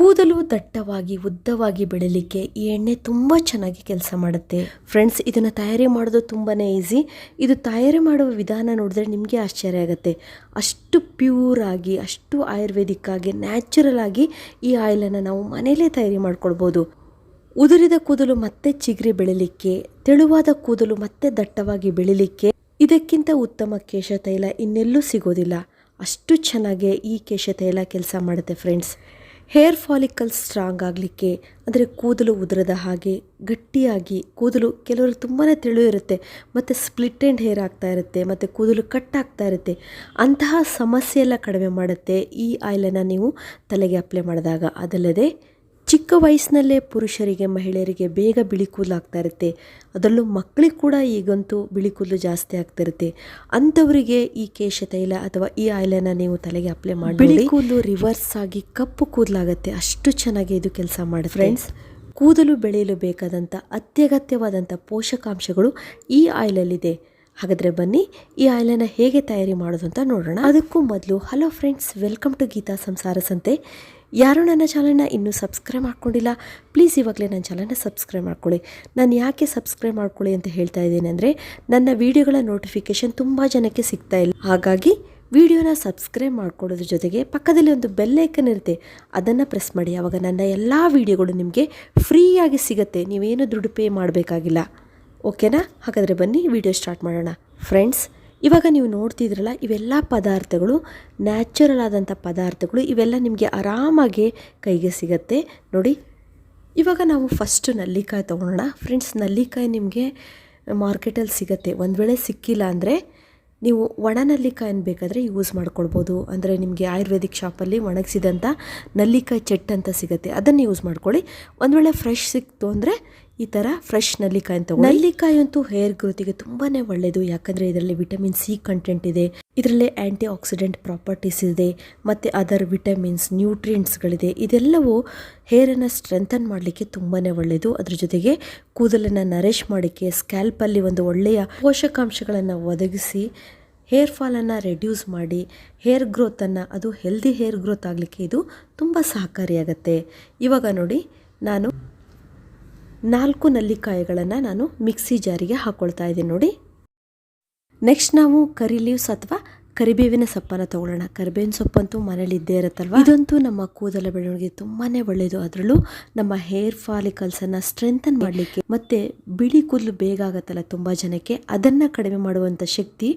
ಕೂದಲು ದಟ್ಟವಾಗಿ ಉದ್ದವಾಗಿ ಬೆಳೀಲಿಕ್ಕೆ ಈ ಎಣ್ಣೆ ತುಂಬ ಚೆನ್ನಾಗಿ ಕೆಲಸ ಮಾಡುತ್ತೆ ಫ್ರೆಂಡ್ಸ್. ಇದನ್ನು ತಯಾರಿ ಮಾಡೋದು ತುಂಬಾ ಈಸಿ. ಇದು ತಯಾರಿ ಮಾಡುವ ವಿಧಾನ ನೋಡಿದ್ರೆ ನಿಮಗೆ ಆಶ್ಚರ್ಯ ಆಗುತ್ತೆ. ಅಷ್ಟು ಪ್ಯೂರ್ ಆಗಿ, ಅಷ್ಟು ಆಯುರ್ವೇದಿಕ್ ಆಗಿ, ನ್ಯಾಚುರಲ್ ಆಗಿ ಈ ಆಯಿಲನ್ನು ನಾವು ಮನೆಯಲ್ಲೇ ತಯಾರಿ ಮಾಡ್ಕೊಳ್ಬೋದು. ಉದುರಿದ ಕೂದಲು ಮತ್ತೆ ಚಿಗುರಿ ಬೆಳೀಲಿಕ್ಕೆ, ತೆಳುವಾದ ಕೂದಲು ಮತ್ತೆ ದಟ್ಟವಾಗಿ ಬೆಳೀಲಿಕ್ಕೆ ಇದಕ್ಕಿಂತ ಉತ್ತಮ ಕೇಶ ತೈಲ ಇನ್ನೆಲ್ಲೂ ಸಿಗೋದಿಲ್ಲ. ಅಷ್ಟು ಚೆನ್ನಾಗಿ ಈ ಕೇಶ ತೈಲ ಕೆಲಸ ಮಾಡುತ್ತೆ ಫ್ರೆಂಡ್ಸ್. ಹೇರ್ ಫಾಲಿಕಲ್ಸ್ ಸ್ಟ್ರಾಂಗ್ ಆಗಲಿಕ್ಕೆ, ಅಂದರೆ ಕೂದಲು ಉದುರದ ಹಾಗೆ ಗಟ್ಟಿಯಾಗಿ, ಕೂದಲು ಕೆಲವರು ತುಂಬಾ ತೆಳು ಇರುತ್ತೆ ಮತ್ತು ಸ್ಪ್ಲಿಟ್ ಎಂಡ್ ಹೇರ್ ಆಗ್ತಾ ಇರುತ್ತೆ ಮತ್ತು ಕೂದಲು ಕಟ್ ಆಗ್ತಾ ಇರುತ್ತೆ. ಅಂತಹ ಸಮಸ್ಯೆ ಎಲ್ಲ ಕಡಿಮೆ ಮಾಡುತ್ತೆ ಈ ಆಯಿಲನ್ನು ನೀವು ತಲೆಗೆ ಅಪ್ಲೈ ಮಾಡಿದಾಗ. ಅದಲ್ಲದೆ ಚಿಕ್ಕ ವಯಸ್ಸಿನಲ್ಲೇ ಪುರುಷರಿಗೆ, ಮಹಿಳೆಯರಿಗೆ ಬೇಗ ಬಿಳಿ ಕೂದಲು ಆಗ್ತಾ ಇರುತ್ತೆ. ಅದರಲ್ಲೂ ಮಕ್ಕಳಿಗೆ ಕೂಡ ಈಗಂತೂ ಬಿಳಿ ಕೂದಲು ಜಾಸ್ತಿ ಆಗ್ತಾ ಇರುತ್ತೆ. ಅಂಥವರಿಗೆ ಈ ಕೇಶ ತೈಲ ಅಥವಾ ಈ ಆಯಿಲನ್ನು ನೀವು ತಲೆಗೆ ಅಪ್ಲೈ ಮಾಡಿ ಬಿಳಿ ಕೂದಲು ರಿವರ್ಸ್ ಆಗಿ ಕಪ್ಪು ಕೂದಲಾಗುತ್ತೆ. ಅಷ್ಟು ಚೆನ್ನಾಗಿ ಇದು ಕೆಲಸ ಮಾಡುತ್ತೆ ಫ್ರೆಂಡ್ಸ್. ಕೂದಲು ಬೆಳೆಯಲು ಬೇಕಾದಂಥ ಅತ್ಯಗತ್ಯವಾದಂಥ ಪೋಷಕಾಂಶಗಳು ಈ ಆಯಿಲಲ್ಲಿದೆ. ಹಾಗಾದರೆ ಬನ್ನಿ ಈ ಆಯಿಲನ್ನು ಹೇಗೆ ತಯಾರಿ ಮಾಡೋದು ಅಂತ ನೋಡೋಣ. ಅದಕ್ಕೂ ಮೊದಲು hello friends, welcome to Geetha Samsara Sante. ಯಾರು ನನ್ನ ಚಾನಲ್ನ ಇನ್ನೂ ಸಬ್ಸ್ಕ್ರೈಬ್ ಮಾಡ್ಕೊಂಡಿಲ್ಲ, ಪ್ಲೀಸ್ ಇವಾಗಲೇ ನನ್ನ ಚಾನಲ್ನ ಸಬ್ಸ್ಕ್ರೈಬ್ ಮಾಡ್ಕೊಳ್ಳಿ. ನಾನು ಯಾಕೆ ಸಬ್ಸ್ಕ್ರೈಬ್ ಮಾಡ್ಕೊಳ್ಳಿ ಅಂತ ಹೇಳ್ತಾ ಇದ್ದೀನಿ ಅಂದರೆ, ನನ್ನ ವಿಡಿಯೋಗಳ ನೋಟಿಫಿಕೇಷನ್ ತುಂಬ ಜನಕ್ಕೆ ಸಿಗ್ತಾ ಇಲ್ಲ. ಹಾಗಾಗಿ ವಿಡಿಯೋನ ಸಬ್ಸ್ಕ್ರೈಬ್ ಮಾಡ್ಕೊಳ್ಳೋದ್ರ ಜೊತೆಗೆ ಪಕ್ಕದಲ್ಲಿ ಒಂದು ಬೆಲ್ ಐಕನ್ ಇರುತ್ತೆ, ಅದನ್ನು ಪ್ರೆಸ್ ಮಾಡಿ. ಆವಾಗ ನನ್ನ ಎಲ್ಲ ವಿಡಿಯೋಗಳು ನಿಮಗೆ ಫ್ರೀಯಾಗಿ ಸಿಗುತ್ತೆ. ನೀವೇನು ದುಡ್ಡು ಪೇ ಮಾಡಬೇಕಾಗಿಲ್ಲ. ಓಕೆನಾ? ಹಾಗಾದರೆ ಬನ್ನಿ ವಿಡಿಯೋ ಸ್ಟಾರ್ಟ್ ಮಾಡೋಣ ಫ್ರೆಂಡ್ಸ್. ಇವಾಗ ನೀವು ನೋಡ್ತಿದ್ರಲ್ಲ, ಇವೆಲ್ಲ ಪದಾರ್ಥಗಳು ನ್ಯಾಚುರಲ್ ಆದಂಥ ಪದಾರ್ಥಗಳು. ಇವೆಲ್ಲ ನಿಮಗೆ ಆರಾಮಾಗಿ ಕೈಗೆ ಸಿಗತ್ತೆ ನೋಡಿ. ಇವಾಗ ನಾವು ಫಸ್ಟು ನಲ್ಲಿಕಾಯಿ ತೊಗೊಳ್ಳೋಣ ಫ್ರೆಂಡ್ಸ್. ನಲ್ಲಿಕಾಯಿ ನಿಮಗೆ ಮಾರ್ಕೆಟಲ್ಲಿ ಸಿಗುತ್ತೆ. ಒಂದು ವೇಳೆ ಸಿಕ್ಕಿಲ್ಲ ಅಂದರೆ ನೀವು ಒಣ ನಲ್ಲಿಕಾಯನ್ನು ಬೇಕಾದರೆ ಯೂಸ್ ಮಾಡ್ಕೊಳ್ಬೋದು. ಅಂದರೆ ನಿಮಗೆ ಆಯುರ್ವೇದಿಕ್ ಶಾಪಲ್ಲಿ ಒಣಗಿಸಿದಂಥ ನಲ್ಲಿಕಾಯಿ ಚೆಟ್ ಅಂತ ಸಿಗುತ್ತೆ, ಅದನ್ನು ಯೂಸ್ ಮಾಡ್ಕೊಳ್ಳಿ. ಒಂದು ವೇಳೆ ಫ್ರೆಶ್ ಸಿಕ್ತು ಅಂದರೆ ಈ ಥರ ಫ್ರೆಶ್ ನಲ್ಲಿಕಾಯಿ ತಗೊಳ್ಳಿ. ನಲ್ಲಿಕಾಯಿ ಅಂತೂ ಹೇರ್ ಗ್ರೋತಿಗೆ ತುಂಬಾ ಒಳ್ಳೆಯದು. ಯಾಕಂದರೆ ಇದರಲ್ಲಿ ವಿಟಮಿನ್ ಸಿ ಕಂಟೆಂಟ್ ಇದೆ, ಇದರಲ್ಲಿ ಆ್ಯಂಟಿ ಆಕ್ಸಿಡೆಂಟ್ ಪ್ರಾಪರ್ಟೀಸ್ ಇದೆ ಮತ್ತು ಅದರ್ ವಿಟಮಿನ್ಸ್, ನ್ಯೂಟ್ರಿಯೆಂಟ್ಸ್ಗಳಿದೆ. ಇದೆಲ್ಲವೂ ಹೇರನ್ನು ಸ್ಟ್ರೆಂಥನ್ ಮಾಡಲಿಕ್ಕೆ ತುಂಬಾ ಒಳ್ಳೆಯದು. ಅದ್ರ ಜೊತೆಗೆ ಕೂದಲನ್ನು ನರಿಶ್ ಮಾಡೋಕ್ಕೆ, ಸ್ಕ್ಯಾಲ್ಪಲ್ಲಿ ಒಂದು ಒಳ್ಳೆಯ ಪೋಷಕಾಂಶಗಳನ್ನು ಒದಗಿಸಿ ಹೇರ್ ಫಾಲನ್ನು ರೆಡ್ಯೂಸ್ ಮಾಡಿ ಹೇರ್ ಗ್ರೋತನ್ನು, ಅದು ಹೆಲ್ದಿ ಹೇರ್ ಗ್ರೋತ್ ಆಗಲಿಕ್ಕೆ ಇದು ತುಂಬ ಸಹಕಾರಿಯಾಗತ್ತೆ. ಇವಾಗ ನೋಡಿ, ನಾನು 4 ನಲ್ಲಿಕಾಯಿಗಳನ್ನು ನಾನು ಮಿಕ್ಸಿ ಜಾರಿಗೆ ಹಾಕ್ಕೊಳ್ತಾ ಇದ್ದೀನಿ ನೋಡಿ. ನೆಕ್ಸ್ಟ್ ನಾವು ಕರಿ ಲೀವ್ಸ್ ಅಥವಾ ಕರಿಬೇವಿನ ಸೊಪ್ಪನ್ನು ತೊಗೊಳ್ಳೋಣ. ಕರಿಬೇವಿನ ಸೊಪ್ಪಂತೂ ಮನೇಲಿ ಇದ್ದೇ ಇರುತ್ತಲ್ವ. ಇದಂತೂ ನಮ್ಮ ಕೂದಲ ಬೆಳವಣಿಗೆ ತುಂಬಾ ಒಳ್ಳೆಯದು. ಅದರಲ್ಲೂ ನಮ್ಮ ಹೇರ್ ಫಾಲಿಕಲ್ಸನ್ನು ಸ್ಟ್ರೆಂಥನ್ ಮಾಡಲಿಕ್ಕೆ ಮತ್ತು ಬಿಳಿ ಕೂದಲು ಬೇಗ ಆಗುತ್ತಲ್ಲ ತುಂಬ ಜನಕ್ಕೆ, ಅದನ್ನು ಕಡಿಮೆ ಮಾಡುವಂಥ ಶಕ್ತಿ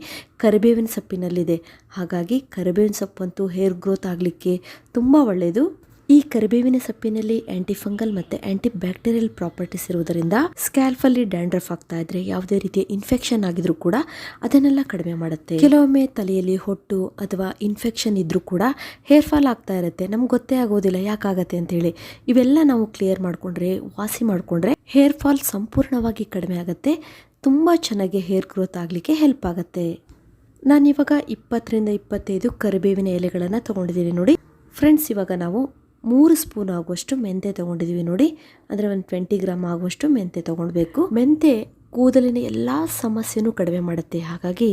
ಕರಿಬೇವಿನ ಸೊಪ್ಪಿನಲ್ಲಿದೆ. ಹಾಗಾಗಿ ಕರಿಬೇವಿನ ಸೊಪ್ಪಂತೂ ಹೇರ್ ಗ್ರೋತ್ ಆಗಲಿಕ್ಕೆ ತುಂಬ ಒಳ್ಳೆಯದು. ಈ ಕರಿಬೇವಿನ ಸೊಪ್ಪಿನಲ್ಲಿ ಆಂಟಿ ಫಂಗಲ್ ಮತ್ತು ಆಂಟಿ ಬ್ಯಾಕ್ಟೀರಿಯಲ್ ಪ್ರಾಪರ್ಟೀಸ್ ಇರುವುದರಿಂದ ಸ್ಕ್ಯಾಲ್ಫಲ್ಲಿ ಡ್ಯಾಂಡ್ರಫ್ ಆಗ್ತಾ ಇದ್ರೆ, ಯಾವುದೇ ರೀತಿಯ ಇನ್ಫೆಕ್ಷನ್ ಆಗಿದ್ರೂ ಕೂಡ ಅದನ್ನೆಲ್ಲ ಕಡಿಮೆ ಮಾಡುತ್ತೆ. ಕೆಲವೊಮ್ಮೆ ತಲೆಯಲ್ಲಿ ಹೊಟ್ಟು ಅಥವಾ ಇನ್ಫೆಕ್ಷನ್ ಇದ್ರೂ ಕೂಡ ಹೇರ್ ಫಾಲ್ ಆಗ್ತಾ ಇರುತ್ತೆ, ನಮ್ಗೆ ಗೊತ್ತೇ ಆಗೋದಿಲ್ಲ ಯಾಕಾಗತ್ತೆ ಅಂತೇಳಿ. ಇವೆಲ್ಲ ನಾವು ಕ್ಲಿಯರ್ ಮಾಡಿಕೊಂಡ್ರೆ, ವಾಸಿ ಮಾಡಿಕೊಂಡ್ರೆ ಹೇರ್ ಫಾಲ್ ಸಂಪೂರ್ಣವಾಗಿ ಕಡಿಮೆ ಆಗುತ್ತೆ. ತುಂಬ ಚೆನ್ನಾಗಿ ಹೇರ್ ಗ್ರೋತ್ ಆಗಲಿಕ್ಕೆ ಹೆಲ್ಪ್ ಆಗುತ್ತೆ. ನಾನಿವಾಗ 20 ರಿಂದ 25 ಕರಿಬೇವಿನ ಎಲೆಗಳನ್ನು ತೊಗೊಂಡಿದ್ದೀನಿ ನೋಡಿ ಫ್ರೆಂಡ್ಸ್. ಇವಾಗ ನಾವು 3 ಸ್ಪೂನ್ ಆಗುವಷ್ಟು ಮೆಂತೆ ತೊಗೊಂಡಿದ್ದೀವಿ ನೋಡಿ. ಅಂದರೆ ಒಂದು 20 ಗ್ರಾಮ್ ಆಗುವಷ್ಟು ಮೆಂತೆ ತೊಗೊಳ್ಬೇಕು. ಮೆಂತೆ ಕೂದಲಿನ ಎಲ್ಲ ಸಮಸ್ಯೆನೂ ಕಡಿಮೆ ಮಾಡುತ್ತೆ. ಹಾಗಾಗಿ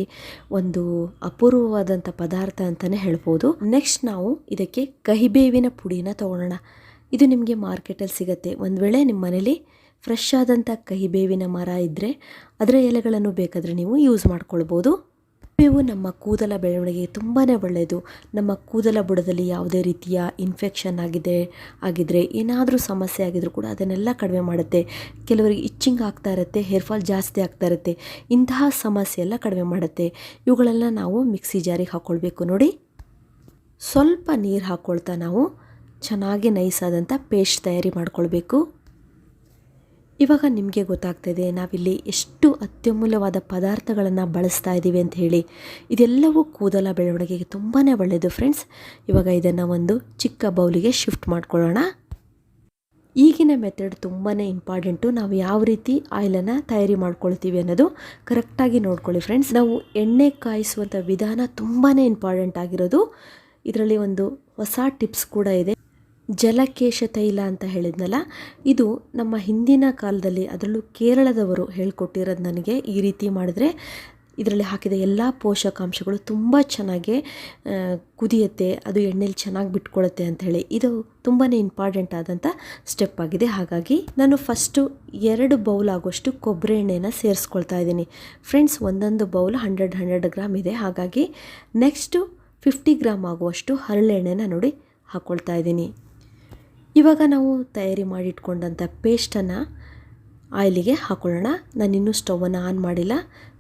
ಒಂದು ಅಪೂರ್ವವಾದಂಥ ಪದಾರ್ಥ ಅಂತಲೇ ಹೇಳ್ಬೋದು. ನೆಕ್ಸ್ಟ್ ನಾವು ಇದಕ್ಕೆ ಕಹಿಬೇವಿನ ಪುಡಿನ ತೊಗೊಳ್ಳೋಣ. ಇದು ನಿಮಗೆ ಮಾರ್ಕೆಟಲ್ಲಿ ಸಿಗುತ್ತೆ. ಒಂದು ವೇಳೆ ನಿಮ್ಮ ಮನೇಲಿ ಫ್ರೆಶ್ ಆದಂಥ ಕಹಿಬೇವಿನ ಮರ ಇದ್ದರೆ ಅದರ ಎಲೆಗಳನ್ನು ಬೇಕಾದರೆ ನೀವು ಯೂಸ್ ಮಾಡ್ಕೊಳ್ಬೋದು. ಕರಿಬೇವು ನಮ್ಮ ಕೂದಲ ಬೆಳವಣಿಗೆಗೆ ತುಂಬಾ ಒಳ್ಳೆಯದು. ನಮ್ಮ ಕೂದಲ ಬುಡದಲ್ಲಿ ಯಾವುದೇ ರೀತಿಯ ಇನ್ಫೆಕ್ಷನ್ ಆಗಿದ್ರೆ ಏನಾದರೂ ಸಮಸ್ಯೆ ಆಗಿದ್ರೂ ಕೂಡ ಅದನ್ನೆಲ್ಲ ಕಡಿಮೆ ಮಾಡುತ್ತೆ. ಕೆಲವರಿಗೆ ಇಚ್ಚಿಂಗ್ ಆಗ್ತಾ ಇರುತ್ತೆ, ಹೇರ್ ಫಾಲ್ ಜಾಸ್ತಿ ಆಗ್ತಾ ಇರುತ್ತೆ, ಇಂತಹ ಸಮಸ್ಯೆ ಎಲ್ಲ ಕಡಿಮೆ ಮಾಡುತ್ತೆ. ಇವುಗಳೆಲ್ಲ ನಾವು ಮಿಕ್ಸಿ ಜಾರಿಗೆ ಹಾಕ್ಕೊಳ್ಬೇಕು ನೋಡಿ. ಸ್ವಲ್ಪ ನೀರು ಹಾಕ್ಕೊಳ್ತಾ ನಾವು ಚೆನ್ನಾಗಿ ನೈಸಾದಂಥ ಪೇಸ್ಟ್ ತಯಾರಿ ಮಾಡ್ಕೊಳ್ಬೇಕು. ಇವಾಗ ನಿಮಗೆ ಗೊತ್ತಾಗ್ತಾಯಿದೆ ನಾವಿಲ್ಲಿ ಎಷ್ಟು ಅತ್ಯಮೂಲ್ಯವಾದ ಪದಾರ್ಥಗಳನ್ನು ಬಳಸ್ತಾ ಇದ್ದೀವಿ ಅಂತ ಹೇಳಿ. ಇದೆಲ್ಲವೂ ಕೂದಲ ಬೆಳವಣಿಗೆಗೆ ತುಂಬಾ ಒಳ್ಳೆಯದು ಫ್ರೆಂಡ್ಸ್. ಇವಾಗ ಇದನ್ನು ಒಂದು ಚಿಕ್ಕ ಬೌಲಿಗೆ ಶಿಫ್ಟ್ ಮಾಡ್ಕೊಳ್ಳೋಣ. ಈಗಿನ ಮೆಥಡ್ ತುಂಬಾ ಇಂಪಾರ್ಟೆಂಟು. ನಾವು ಯಾವ ರೀತಿ ಆಯಿಲನ್ನು ತಯಾರಿ ಮಾಡ್ಕೊಳ್ತೀವಿ ಅನ್ನೋದು ಕರೆಕ್ಟಾಗಿ ನೋಡ್ಕೊಳ್ಳಿ ಫ್ರೆಂಡ್ಸ್. ನಾವು ಎಣ್ಣೆ ಕಾಯಿಸುವಂಥ ವಿಧಾನ ತುಂಬಾ ಇಂಪಾರ್ಟೆಂಟ್ ಆಗಿರೋದು. ಇದರಲ್ಲಿ ಒಂದು ಹೊಸ ಟಿಪ್ಸ್ ಕೂಡ ಇದೆ. ಜಲಕೇಶ ತೈಲ ಅಂತ ಹೇಳಿದ್ನಲ್ಲ, ಇದು ನಮ್ಮ ಹಿಂದಿನ ಕಾಲದಲ್ಲಿ, ಅದರಲ್ಲೂ ಕೇರಳದವರು ಹೇಳ್ಕೊಟ್ಟಿರೋದು ನನಗೆ. ಈ ರೀತಿ ಮಾಡಿದ್ರೆ ಇದರಲ್ಲಿ ಹಾಕಿದ ಎಲ್ಲ ಪೋಷಕಾಂಶಗಳು ತುಂಬ ಚೆನ್ನಾಗಿ ಕುದಿಯುತ್ತೆ, ಅದು ಎಣ್ಣೆಲಿ ಚೆನ್ನಾಗಿ ಬಿಟ್ಕೊಳ್ಳುತ್ತೆ ಅಂಥೇಳಿ. ಇದು ತುಂಬಾ ಇಂಪಾರ್ಟೆಂಟ್ ಆದಂಥ ಸ್ಟೆಪ್ ಆಗಿದೆ. ಹಾಗಾಗಿ ನಾನು ಫಸ್ಟು 2 ಬೌಲ್ ಆಗುವಷ್ಟು ಕೊಬ್ಬರಿ ಎಣ್ಣೆನ ಸೇರಿಸ್ಕೊಳ್ತಾ ಇದ್ದೀನಿ ಫ್ರೆಂಡ್ಸ್. ಒಂದೊಂದು ಬೌಲ್ 100 ಗ್ರಾಮ್ ಇದೆ. ಹಾಗಾಗಿ ನೆಕ್ಸ್ಟು 50 ಗ್ರಾಮ್ ಆಗುವಷ್ಟು ಹರಳೆಣ್ಣೆನ ನೋಡಿ ಹಾಕ್ಕೊಳ್ತಾ ಇದ್ದೀನಿ. ಇವಾಗ ನಾವು ತಯಾರಿ ಮಾಡಿಟ್ಕೊಂಡಂಥ ಪೇಸ್ಟನ್ನು ಆಯಿಲಿಗೆ ಹಾಕ್ಕೊಳ್ಳೋಣ. ನಾನಿನ್ನೂ ಸ್ಟವನ್ನು ಆನ್ ಮಾಡಿಲ್ಲ.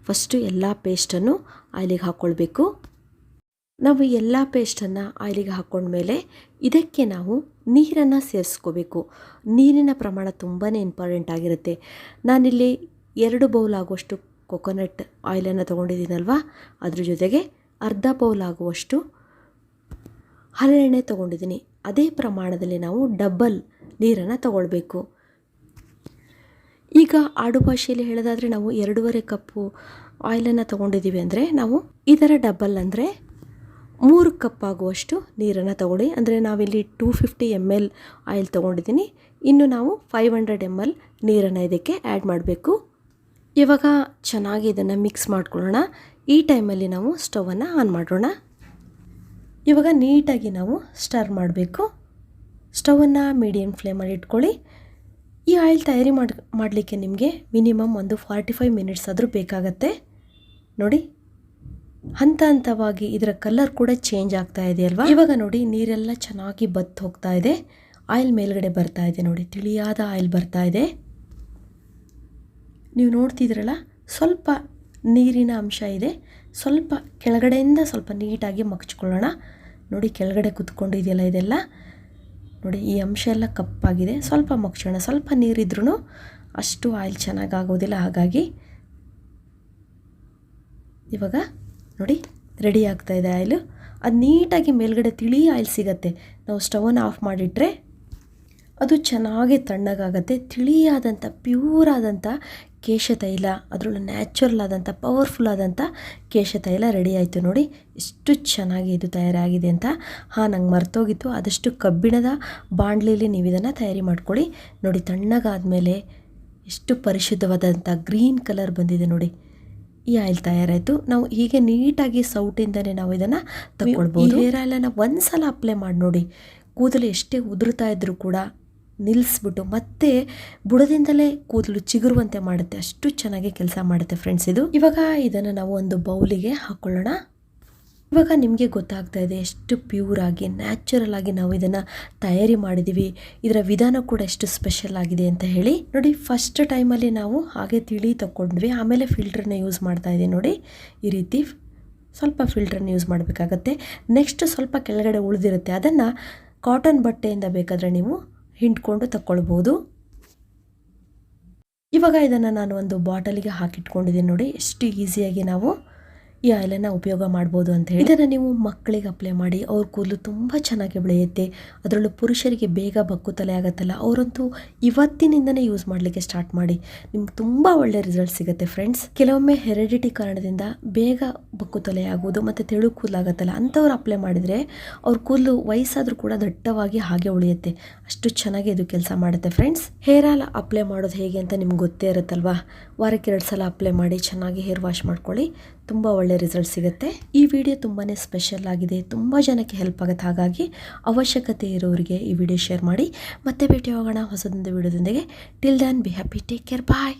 ಫಸ್ಟು ಎಲ್ಲ ಪೇಸ್ಟನ್ನು ಆಯಿಲಿಗೆ ಹಾಕ್ಕೊಳ್ಬೇಕು. ನಾವು ಎಲ್ಲ ಪೇಸ್ಟನ್ನು ಆಯಿಲಿಗೆ ಹಾಕ್ಕೊಂಡ್ಮೇಲೆ ಇದಕ್ಕೆ ನಾವು ನೀರನ್ನು ಸೇರಿಸ್ಕೋಬೇಕು. ನೀರಿನ ಪ್ರಮಾಣ ತುಂಬಾ ಇಂಪಾರ್ಟೆಂಟ್ ಆಗಿರುತ್ತೆ. ನಾನಿಲ್ಲಿ 2 ಬೌಲ್ ಆಗುವಷ್ಟು ಕೊಕೊನಟ್ ಆಯಿಲನ್ನು ತೊಗೊಂಡಿದ್ದೀನಲ್ವ, ಅದ್ರ ಜೊತೆಗೆ ಅರ್ಧ ಬೌಲ್ ಆಗುವಷ್ಟು ಹರಳೆಣ್ಣೆ ತೊಗೊಂಡಿದ್ದೀನಿ. ಅದೇ ಪ್ರಮಾಣದಲ್ಲಿ ನಾವು ಡಬಲ್ ನೀರನ್ನು ತಗೊಳ್ಬೇಕು. ಈಗ ಆಡು ಭಾಷೆಯಲ್ಲಿ ಹೇಳೋದಾದರೆ ನಾವು 2.5 ಕಪ್ಪು ಆಯಿಲನ್ನು ತೊಗೊಂಡಿದ್ದೀವಿ ಅಂದರೆ ನಾವು ಇದರ ಡಬಲ್ ಅಂದರೆ 3 ಕಪ್ ಆಗುವಷ್ಟು ನೀರನ್ನು ತಗೊಳ್ಳಿ. ಅಂದರೆ ನಾವಿಲ್ಲಿ 250 ml ಆಯಿಲ್ ತೊಗೊಂಡಿದ್ದೀನಿ. ಇನ್ನು ನಾವು 500 ml ನೀರನ್ನು ಇದಕ್ಕೆ ಆ್ಯಡ್ ಮಾಡಬೇಕು. ಇವಾಗ ಚೆನ್ನಾಗಿ ಇದನ್ನು ಮಿಕ್ಸ್ ಮಾಡ್ಕೊಳ್ಳೋಣ. ಈ ಟೈಮಲ್ಲಿ ನಾವು ಸ್ಟವನ್ನು ಆನ್ ಮಾಡೋಣ. ಇವಾಗ ನೀಟಾಗಿ ನಾವು ಸ್ಟರ್ ಮಾಡಬೇಕು. ಸ್ಟವನ್ನು ಮೀಡಿಯಮ್ ಫ್ಲೇಮಲ್ಲಿ ಇಟ್ಕೊಳ್ಳಿ. ಈ ಆಯಿಲ್ ತಯಾರಿ ಮಾಡಲಿಕ್ಕೆ ನಿಮಗೆ ಮಿನಿಮಮ್ ಒಂದು 45 ಮಿನಿಟ್ಸ್ ಆದರೂ ಬೇಕಾಗತ್ತೆ. ನೋಡಿ, ಹಂತ ಹಂತವಾಗಿ ಇದರ ಕಲರ್ ಕೂಡ ಚೇಂಜ್ ಆಗ್ತಾ ಇದೆ ಅಲ್ವಾ. ಇವಾಗ ನೋಡಿ ನೀರೆಲ್ಲ ಚೆನ್ನಾಗಿ ಬತ್ತು ಹೋಗ್ತಾ ಇದೆ. ಆಯಿಲ್ ಮೇಲ್ಗಡೆ ಬರ್ತಾ ಇದೆ ನೋಡಿ, ತಿಳಿಯಾದ ಆಯಿಲ್ ಬರ್ತಾ ಇದೆ. ನೀವು ನೋಡ್ತಿದ್ರಲ್ಲ, ಸ್ವಲ್ಪ ನೀರಿನ ಅಂಶ ಇದೆ. ಸ್ವಲ್ಪ ಕೆಳಗಡೆಯಿಂದ ಸ್ವಲ್ಪ ನೀಟಾಗಿ ಮಗ್ಚ್ಕೊಳ್ಳೋಣ. ನೋಡಿ ಕೆಳಗಡೆ ಕುತ್ಕೊಂಡಿದೆಯಲ್ಲ ಇದೆಲ್ಲ ನೋಡಿ, ಈ ಅಂಶ ಎಲ್ಲ ಕಪ್ಪಾಗಿದೆ. ಸ್ವಲ್ಪ ಮಗ್ಚೋಣ. ಸ್ವಲ್ಪ ನೀರಿದ್ರೂ ಅಷ್ಟು ಆಯಿಲ್ ಚೆನ್ನಾಗಾಗೋದಿಲ್ಲ. ಹಾಗಾಗಿ ಇವಾಗ ನೋಡಿ ರೆಡಿ ಆಗ್ತಾ ಇದೆ ಆಯಿಲು. ಅದು ನೀಟಾಗಿ ಮೇಲ್ಗಡೆ ತಿಳಿ ಆಯಿಲ್ ಸಿಗತ್ತೆ. ನಾವು ಸ್ಟವನ್ನು ಆಫ್ ಮಾಡಿಟ್ರೆ ಅದು ಚೆನ್ನಾಗಿ ತಣ್ಣಗಾಗತ್ತೆ. ತಿಳಿಯಾದಂಥ ಪ್ಯೂರ್ ಆದಂಥ ಕೇಶತೈಲ, ಅದರಲ್ಲೂ ನ್ಯಾಚುರಲ್ ಆದಂಥ ಪವರ್ಫುಲ್ ಆದಂಥ ಕೇಶತೈಲ ರೆಡಿ ಆಯಿತು. ನೋಡಿ ಎಷ್ಟು ಚೆನ್ನಾಗಿ ಇದು ತಯಾರಾಗಿದೆ ಅಂತ. ನಂಗೆ ಮರ್ತೋಗಿತ್ತು. ಆದಷ್ಟು ಕಬ್ಬಿಣದ ಬಾಣಲೆಯಲ್ಲಿ ನೀವು ಇದನ್ನು ತಯಾರಿ ಮಾಡ್ಕೊಳ್ಳಿ. ನೋಡಿ ತಣ್ಣಗಾದಮೇಲೆ ಎಷ್ಟು ಪರಿಶುದ್ಧವಾದಂಥ ಗ್ರೀನ್ ಕಲರ್ ಬಂದಿದೆ ನೋಡಿ. ಈ ಆಯಿಲ್ ತಯಾರಾಯಿತು. ನಾವು ಹೀಗೆ ನೀಟಾಗಿ ಸೌಟಿಂದನೇ ನಾವು ಇದನ್ನು ತಗೊಳ್ಬೋದು. ಹೇರ್ ಆಯಿಲನ್ನು ಒಂದು ಸಲ ಅಪ್ಲೈ ಮಾಡಿ ನೋಡಿ. ಕೂದಲು ಎಷ್ಟೇ ಉದುರ್ತಾ ಇದ್ದರೂ ಕೂಡ ನಿಲ್ಲಿಸ್ಬಿಟ್ಟು ಮತ್ತೆ ಬುಡದಿಂದಲೇ ಕೂದಲು ಚಿಗುರುವಂತೆ ಮಾಡುತ್ತೆ. ಅಷ್ಟು ಚೆನ್ನಾಗಿ ಕೆಲಸ ಮಾಡುತ್ತೆ ಫ್ರೆಂಡ್ಸ್ ಇದು. ಇವಾಗ ಇದನ್ನು ನಾವು ಒಂದು ಬೌಲಿಗೆ ಹಾಕ್ಕೊಳ್ಳೋಣ. ಇವಾಗ ನಿಮಗೆ ಗೊತ್ತಾಗ್ತಾ ಇದೆ ಎಷ್ಟು ಪ್ಯೂರ್ ಆಗಿ ನ್ಯಾಚುರಲ್ ಆಗಿ ನಾವು ಇದನ್ನು ತಯಾರಿ ಮಾಡಿದ್ದೀವಿ. ಇದರ ವಿಧಾನ ಕೂಡ ಎಷ್ಟು ಸ್ಪೆಷಲ್ ಆಗಿದೆ ಅಂತ ಹೇಳಿ. ನೋಡಿ ಫಸ್ಟ್ ಟೈಮಲ್ಲಿ ನಾವು ಹಾಗೆ ತಿಳಿ ತಗೊಂಡ್ವಿ. ಆಮೇಲೆ ಫಿಲ್ಟ್ರನ್ನ ಯೂಸ್ ಮಾಡ್ತಾ ಇದ್ದೀವಿ. ನೋಡಿ ಈ ರೀತಿ ಸ್ವಲ್ಪ ಫಿಲ್ಟ್ರನ್ನ ಯೂಸ್ ಮಾಡಬೇಕಾಗತ್ತೆ. ನೆಕ್ಸ್ಟ್ ಸ್ವಲ್ಪ ಕೆಳಗಡೆ ಉಳಿದಿರುತ್ತೆ, ಅದನ್ನು ಕಾಟನ್ ಬಟ್ಟೆಯಿಂದ ಬೇಕಾದರೆ ನೀವು ಹಿಂಡ್ಕೊಂಡು ತಗೊಳ್ಬೋದು. ಇವಾಗ ಇದನ್ನು ನಾನು ಒಂದು ಬಾಟಲಿಗೆ ಹಾಕಿಟ್ಕೊಂಡಿದ್ದೀನಿ. ನೋಡಿ ಎಷ್ಟು ಈಸಿಯಾಗಿ ನಾವು ಈ ಆಯಿಲನ್ನು ಉಪಯೋಗ ಮಾಡ್ಬೋದು ಅಂತ ಹೇಳಿ. ಇದನ್ನು ನೀವು ಮಕ್ಕಳಿಗೆ ಅಪ್ಲೈ ಮಾಡಿ, ಅವ್ರ ಕೂದಲು ತುಂಬ ಚೆನ್ನಾಗಿ ಬೆಳೆಯುತ್ತೆ. ಅದರಲ್ಲೂ ಪುರುಷರಿಗೆ ಬೇಗ ಬಕ್ಕು ತಲೆ ಆಗುತ್ತಲ್ಲ, ಅವರಂತೂ ಇವತ್ತಿನಿಂದನೇ ಯೂಸ್ ಮಾಡಲಿಕ್ಕೆ ಸ್ಟಾರ್ಟ್ ಮಾಡಿ. ನಿಮ್ಗೆ ತುಂಬ ಒಳ್ಳೆ ರಿಸಲ್ಟ್ ಸಿಗುತ್ತೆ ಫ್ರೆಂಡ್ಸ್. ಕೆಲವೊಮ್ಮೆ ಹೆರಿಡಿಟಿ ಕಾರಣದಿಂದ ಬೇಗ ಬಕ್ಕು ತಲೆ ಆಗೋದು ಮತ್ತು ತೆಳು ಕೂದಲಾಗತ್ತಲ್ಲ, ಅಂಥವ್ರು ಅಪ್ಲೈ ಮಾಡಿದರೆ ಅವ್ರ ಕೂದಲು ವಯಸ್ಸಾದರೂ ಕೂಡ ದಟ್ಟವಾಗಿ ಹಾಗೆ ಉಳಿಯುತ್ತೆ. ಅಷ್ಟು ಚೆನ್ನಾಗಿ ಇದು ಕೆಲಸ ಮಾಡುತ್ತೆ ಫ್ರೆಂಡ್ಸ್. ಹೇರ್ ಆಯಿಲ್ ಅಪ್ಲೈ ಮಾಡೋದು ಹೇಗೆ ಅಂತ ನಿಮ್ಗೆ ಗೊತ್ತೇ ಇರುತ್ತಲ್ವಾ. ವಾರಕ್ಕೆ 2 ಸಲ ಅಪ್ಲೈ ಮಾಡಿ ಚೆನ್ನಾಗಿ ಹೇರ್ ವಾಶ್ ಮಾಡ್ಕೊಳ್ಳಿ. ತುಂಬ ಒಳ್ಳೆ ರಿಸಲ್ಟ್ ಸಿಗುತ್ತೆ. ಈ ವಿಡಿಯೋ ತುಂಬಾ ಸ್ಪೆಷಲ್ ಆಗಿದೆ, ತುಂಬ ಜನಕ್ಕೆ ಹೆಲ್ಪ್ ಆಗುತ್ತೆ. ಹಾಗಾಗಿ ಅವಶ್ಯಕತೆ ಇರೋರಿಗೆ ಈ ವಿಡಿಯೋ ಶೇರ್ ಮಾಡಿ. ಮತ್ತೆ ಭೇಟಿ ಹೋಗೋಣ ಹೊಸದೊಂದು ವಿಡಿಯೋದೊಂದಿಗೆ. Till then be happy, take care, bye.